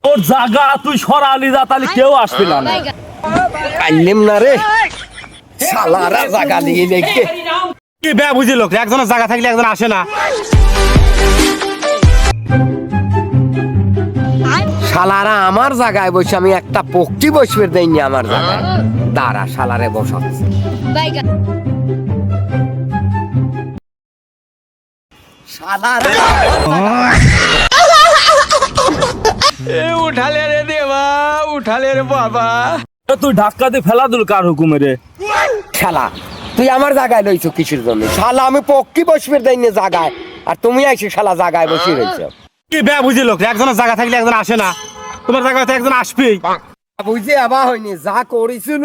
তোর জায়গা তুই সরালি যা, তাহলে কেউ আসবে না। পাইলাম না রে, শালারা জায়গা দিয়ে দেখে কি বে বুঝিল, একজনের জায়গা থাকলে একজন আসে না। শালারা আমার জায়গায় বসে, আমি একটা পক্ষী বসবে দেয়নি আমার জায়গায়। দাঁড়া, শালারে বসাচ্ছে। শালারা উঠালে রে দেবা, উঠালে রে বাবা। তুই ধাক্কা দিয়ে ফেলা দিল কার হুকুমে রে? শালা তুই আমার জায়গায় রইছো কিসের জন্য? শালা আমি পক্ষী বসবে দেয়নি জায়গায়, আর তুমি আইসি শালা জায়গায় বসে রইছো। কি বে বুঝিল, একজনের জায়গা থাকলে একজন আসে না, তোমার জায়গায় তো একজন আসবেই। বুঝে আবার হয়নি, যা করেছিল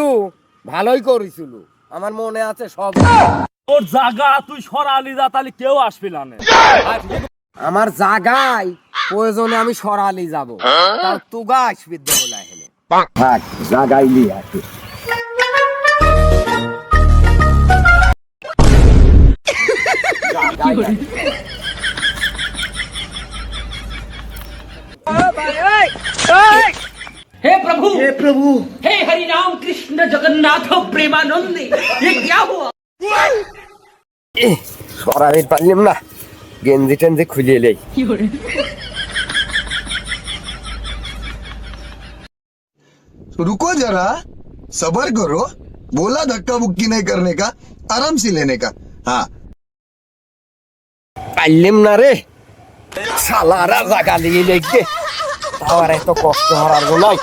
ভালোই করেছিল, আমার মনে আছে সব। তোর জায়গা তুই সরালি যা, তাহলে কেউ আসবে না। আমার জায়গায় প্রয়োজনে আমি সরালি যাব, তার তুগা আসবে দেবো না হেলে। থাক, জায়গায় নিয়ে আসি। हे प्रभु हे हरि राम कृष्ण जगन्नाथ प्रेमानंद, ये क्या हुआ? সরালি পারলাম না, গেঞ্জি টেঞ্জি খুলে এলেই। रुको जरा, सबर करो। बोला धक्का बुक्की नहीं करने का, आराम से लेने का। हाँ, পারলাম না রে, শালারা জায়গা দিয়ে দেখবে, তাও আর এত কষ্ট হওয়ার নয়।